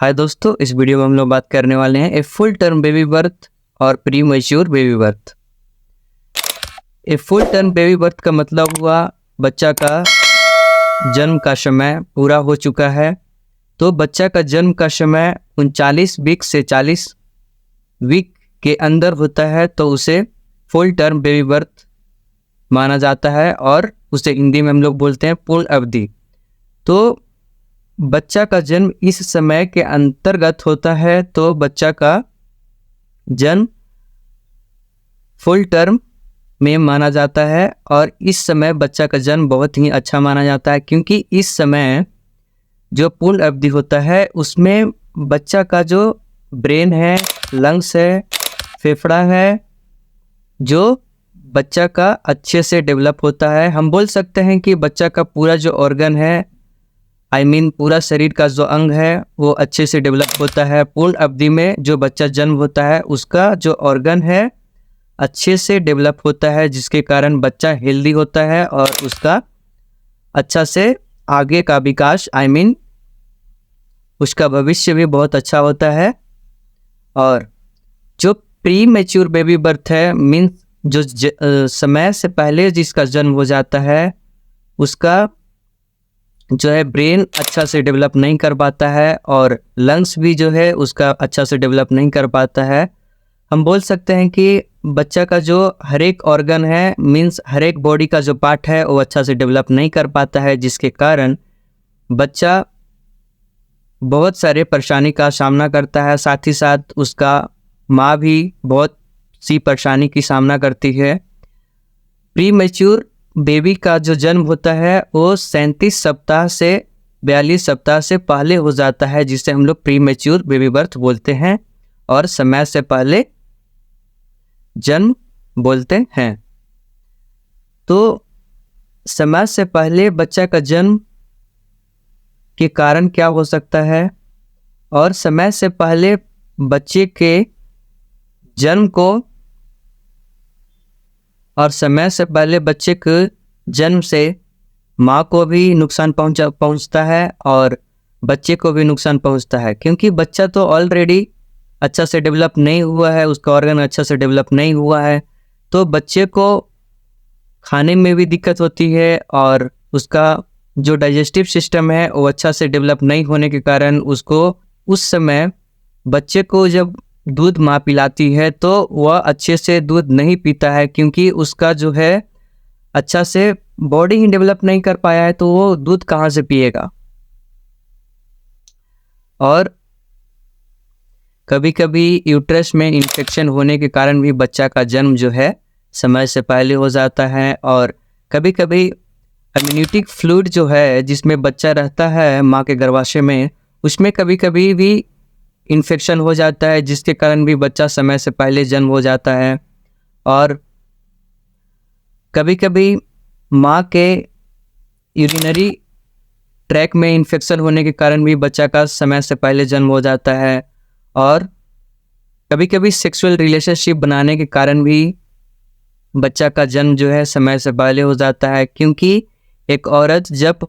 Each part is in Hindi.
हाय दोस्तों, इस वीडियो में हम लोग बात करने वाले हैं a full term baby birth और pre mature baby birth. A full term baby birth का मतलब हुआ बच्चा का जन्म का समय पूरा हो चुका है। तो बच्चा का जन्म का समय 39 वीक से 40 वीक के अंदर होता है तो उसे फुल टर्म बेबी बर्थ माना जाता है और उसे हिंदी में हम लोग बोलते हैं पूर्ण अवधि। तो बच्चा का जन्म इस समय के अंतर्गत होता है तो बच्चा का जन्म फुल टर्म में माना जाता है और इस समय बच्चा का जन्म बहुत ही अच्छा माना जाता है, क्योंकि इस समय जो पूर्ण अवधि होता है उसमें बच्चा का जो ब्रेन है, लंग्स है, फेफड़ा है, जो बच्चा का अच्छे से डेवलप होता है। हम बोल सकते हैं कि बच्चा का पूरा जो ऑर्गन है, पूरा शरीर का जो अंग है वो अच्छे से डेवलप होता है। पूर्ण अवधि में जो बच्चा जन्म होता है उसका जो ऑर्गन है अच्छे से डेवलप होता है, जिसके कारण बच्चा हेल्दी होता है और उसका अच्छा से आगे का विकास उसका भविष्य भी बहुत अच्छा होता है। और जो प्री मैच्योर बेबी बर्थ है मीन्स जो समय से पहले जिसका जन्म हो जाता है उसका जो है ब्रेन अच्छा से डेवलप नहीं कर पाता है और लंग्स भी जो है उसका अच्छा से डेवलप नहीं कर पाता है। हम बोल सकते हैं कि बच्चा का जो हर एक ऑर्गन है हर एक बॉडी का जो पार्ट है वो अच्छा से डेवलप नहीं कर पाता है, जिसके कारण बच्चा बहुत सारे परेशानी का सामना करता है। साथ ही साथ उसका माँ भी बहुत सी परेशानी की सामना करती है। प्री मैच्योर बेबी का जो जन्म होता है वो 37 सप्ताह से 42 सप्ताह से पहले हो जाता है, जिसे हम लोग प्री मैच्योर बेबी बर्थ बोलते हैं और समय से पहले जन्म बोलते हैं। तो समय से पहले बच्चा का जन्म के कारण क्या हो सकता है और समय से पहले बच्चे के जन्म को और समय से पहले बच्चे के जन्म से माँ को भी नुकसान पहुंचता है और बच्चे को भी नुकसान पहुंचता है, क्योंकि बच्चा तो ऑलरेडी अच्छा से डेवलप नहीं हुआ है, उसका ऑर्गन अच्छा से डेवलप नहीं हुआ है। तो बच्चे को खाने में भी दिक्कत होती है और उसका जो डाइजेस्टिव सिस्टम है वो अच्छा से डेवलप नहीं होने के कारण उसको उस समय बच्चे को जब दूध माँ पिलाती है तो वह अच्छे से दूध नहीं पीता है, क्योंकि उसका जो है अच्छा से बॉडी ही डेवलप नहीं कर पाया है, तो वो दूध कहाँ से पिएगा। और कभी कभी यूट्रस में इन्फेक्शन होने के कारण भी बच्चा का जन्म जो है समय से पहले हो जाता है। और कभी कभी इम्यूनिटी फ्लूइड जो है जिसमें बच्चा रहता है माँ के गर्भाशय में, उसमें कभी कभी भी इन्फेक्शन हो जाता है, जिसके कारण भी बच्चा समय से पहले जन्म हो जाता है। और कभी कभी माँ के यूरिनरी ट्रैक में इन्फेक्शन होने के कारण भी बच्चा का समय से पहले जन्म हो जाता है। और कभी कभी सेक्सुअल रिलेशनशिप बनाने के कारण भी बच्चा का जन्म जो है समय से पहले हो जाता है, क्योंकि एक औरत जब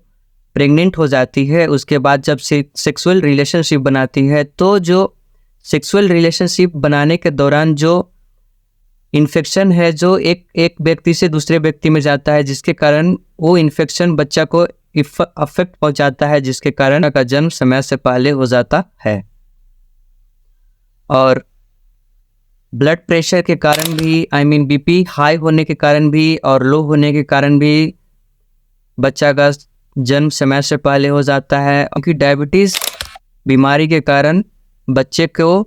प्रेग्नेंट हो जाती है उसके बाद जब सेक्सुअल रिलेशनशिप बनाती है तो जो सेक्सुअल रिलेशनशिप बनाने के दौरान जो इन्फेक्शन है जो एक व्यक्ति से दूसरे व्यक्ति में जाता है, जिसके कारण वो इन्फेक्शन बच्चा को अफेक्ट पहुंचाता है, जिसके कारण का जन्म समय से पहले हो जाता है। और ब्लड प्रेशर के कारण भी बीपी हाई होने के कारण भी और लो होने के कारण भी बच्चा का जन्म समय से पहले हो जाता है, क्योंकि डायबिटीज़ बीमारी के कारण बच्चे को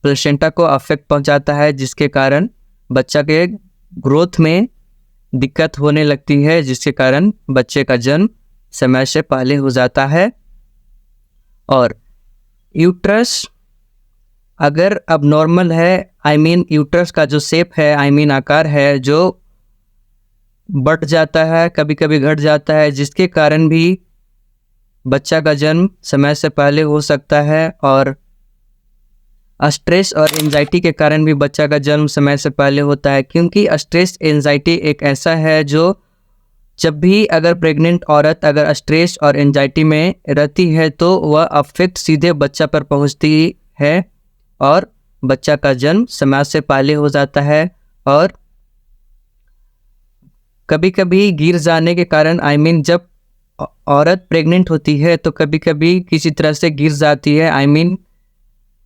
प्लेसेंटा को अफेक्ट पहुंचाता है, जिसके कारण बच्चा के ग्रोथ में दिक्कत होने लगती है, जिसके कारण बच्चे का जन्म समय से पहले हो जाता है। और यूट्रस अगर अब नॉर्मल है, यूट्रस का जो शेप है आकार है जो बढ़ जाता है, कभी कभी घट जाता है, जिसके कारण भी बच्चा का जन्म समय से पहले हो सकता है। और स्ट्रेस और एंजाइटी के कारण भी बच्चा का जन्म समय से पहले होता है, क्योंकि स्ट्रेस एंजाइटी एक ऐसा है जो जब भी अगर प्रेग्नेंट औरत अगर स्ट्रेस और एंजाइटी में रहती है तो वह अफेक्ट सीधे बच्चा पर पहुंचती है और बच्चा का जन्म समय से पहले हो जाता है। और कभी कभी गिर जाने के कारण जब औरत प्रेग्नेंट होती है तो कभी कभी किसी तरह से गिर जाती है।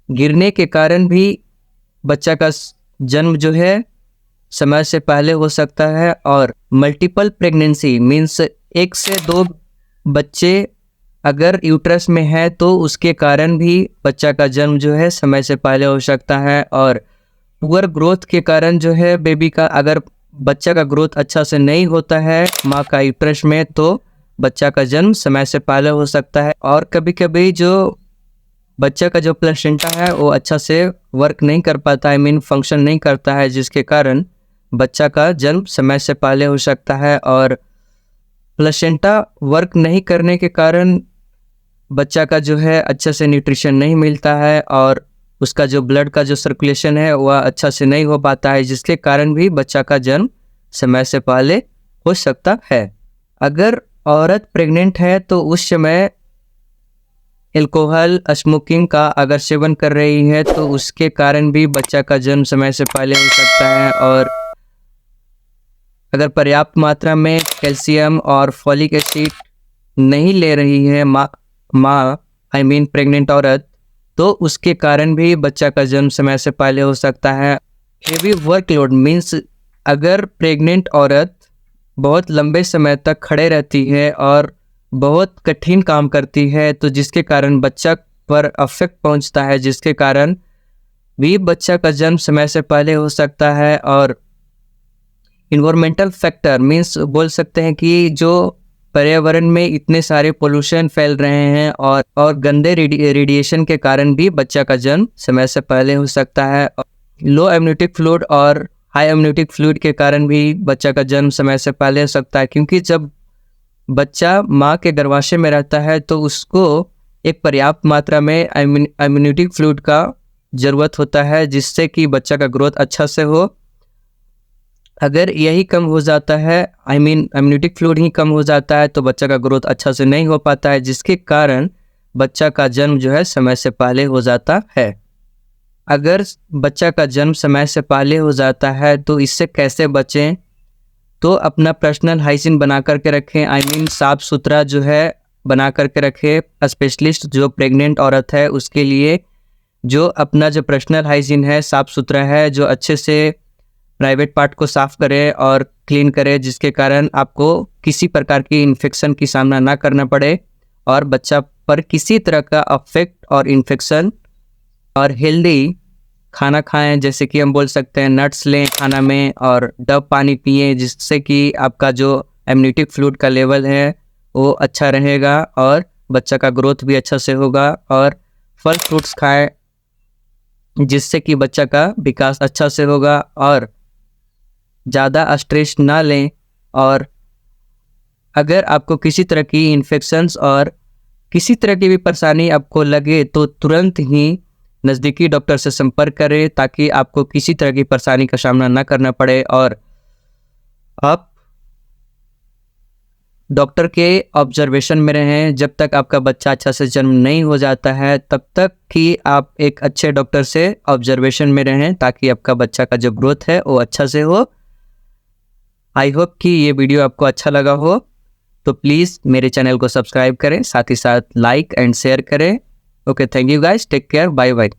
गिरने के कारण भी बच्चा का जन्म जो है समय से पहले हो सकता है। और मल्टीपल प्रेगनेंसी मीन्स 1 से 2 बच्चे अगर यूट्रस में है तो उसके कारण भी बच्चा का जन्म जो है समय से पहले हो सकता है। और पुअर ग्रोथ के कारण जो है बेबी का अगर बच्चा का ग्रोथ अच्छा से नहीं होता है माँ का यूट्रस में तो बच्चा का जन्म समय से पहले हो सकता है। और कभी कभी जो बच्चा का जो प्लेसेंटा है वो अच्छा से वर्क नहीं कर पाता फंक्शन नहीं करता है, जिसके कारण बच्चा का जन्म समय से पहले हो सकता है। और प्लेसेंटा वर्क नहीं करने के कारण बच्चा का जो है अच्छा से न्यूट्रिशन नहीं मिलता है और उसका जो ब्लड का जो सर्कुलेशन है वह अच्छा से नहीं हो पाता है, जिसके कारण भी बच्चा का जन्म समय से पहले हो सकता है। अगर औरत प्रेग्नेंट है तो उस समय अल्कोहल स्मोकिंग का अगर सेवन कर रही है तो उसके कारण भी बच्चा का जन्म समय से पहले हो सकता है। और अगर पर्याप्त मात्रा में कैल्शियम और फॉलिक एसिड नहीं ले रही है माँ प्रेग्नेंट औरत तो उसके कारण भी बच्चा का जन्म समय से पहले हो सकता है। हेवी वर्कलोड मीन्स अगर प्रेग्नेंट औरत बहुत लंबे समय तक खड़े रहती है और बहुत कठिन काम करती है तो जिसके कारण बच्चा पर अफेक्ट पहुंचता है, जिसके कारण भी बच्चा का जन्म समय से पहले हो सकता है। और इन्वायरमेंटल फैक्टर मीन्स बोल सकते हैं कि जो पर्यावरण में इतने सारे पोल्यूशन फैल रहे हैं और गंदे रेडिएशन के कारण भी बच्चा का जन्म समय से पहले हो सकता है। लो एमनियोटिक फ्लूइड और हाई एमनियोटिक फ्लूइड के कारण भी बच्चा का जन्म समय से पहले हो सकता है, क्योंकि जब बच्चा माँ के गर्भाशय में रहता है तो उसको एक पर्याप्त मात्रा में एमनियोटिक फ्लूइड का ज़रूरत होता है जिससे कि बच्चा का ग्रोथ अच्छा से हो। अगर यही कम हो जाता है एमनियोटिक फ्लूइड ही कम हो जाता है तो बच्चा का ग्रोथ अच्छा से नहीं हो पाता है, जिसके कारण बच्चा का जन्म जो है समय से पहले हो जाता है। अगर बच्चा का जन्म समय से पहले हो जाता है तो इससे कैसे बचें, तो अपना पर्सनल हाइजीन बना करके रखें, साफ़ सुथरा जो है बना करके रखें। स्पेशलिस्ट जो प्रेग्नेंट औरत है उसके लिए जो अपना जो पर्सनल हाइजीन है साफ़ सुथरा है, जो अच्छे से प्राइवेट पार्ट को साफ़ करे और क्लीन करे, जिसके कारण आपको किसी प्रकार की इन्फेक्शन की सामना ना करना पड़े और बच्चा पर किसी तरह का अफेक्ट और इन्फेक्शन। और हेल्दी खाना खाएं, जैसे कि हम बोल सकते हैं नट्स लें खाना में और डब पानी पिएं, जिससे कि आपका जो एमनियोटिक फ्लूइड का लेवल है वो अच्छा रहेगा और बच्चा का ग्रोथ भी अच्छा से होगा। और फल फ्रूट्स खाएं जिससे कि बच्चा का विकास अच्छा से होगा। और ज़्यादा स्ट्रेस ना लें। और अगर आपको किसी तरह की इन्फेक्शंस और किसी तरह की भी परेशानी आपको लगे तो तुरंत ही नज़दीकी डॉक्टर से संपर्क करें ताकि आपको किसी तरह की परेशानी का सामना ना करना पड़े और आप डॉक्टर के ऑब्जर्वेशन में रहें। जब तक आपका बच्चा अच्छा से जन्म नहीं हो जाता है तब तक कि आप एक अच्छे डॉक्टर से ऑब्जर्वेशन में रहें ताकि आपका बच्चा का जो ग्रोथ है वो अच्छा से हो। आई होप कि ये वीडियो आपको अच्छा लगा हो, तो प्लीज़ मेरे चैनल को सब्सक्राइब करें, साथ ही साथ लाइक एंड शेयर करें। Okay, thank you guys, take care, bye bye.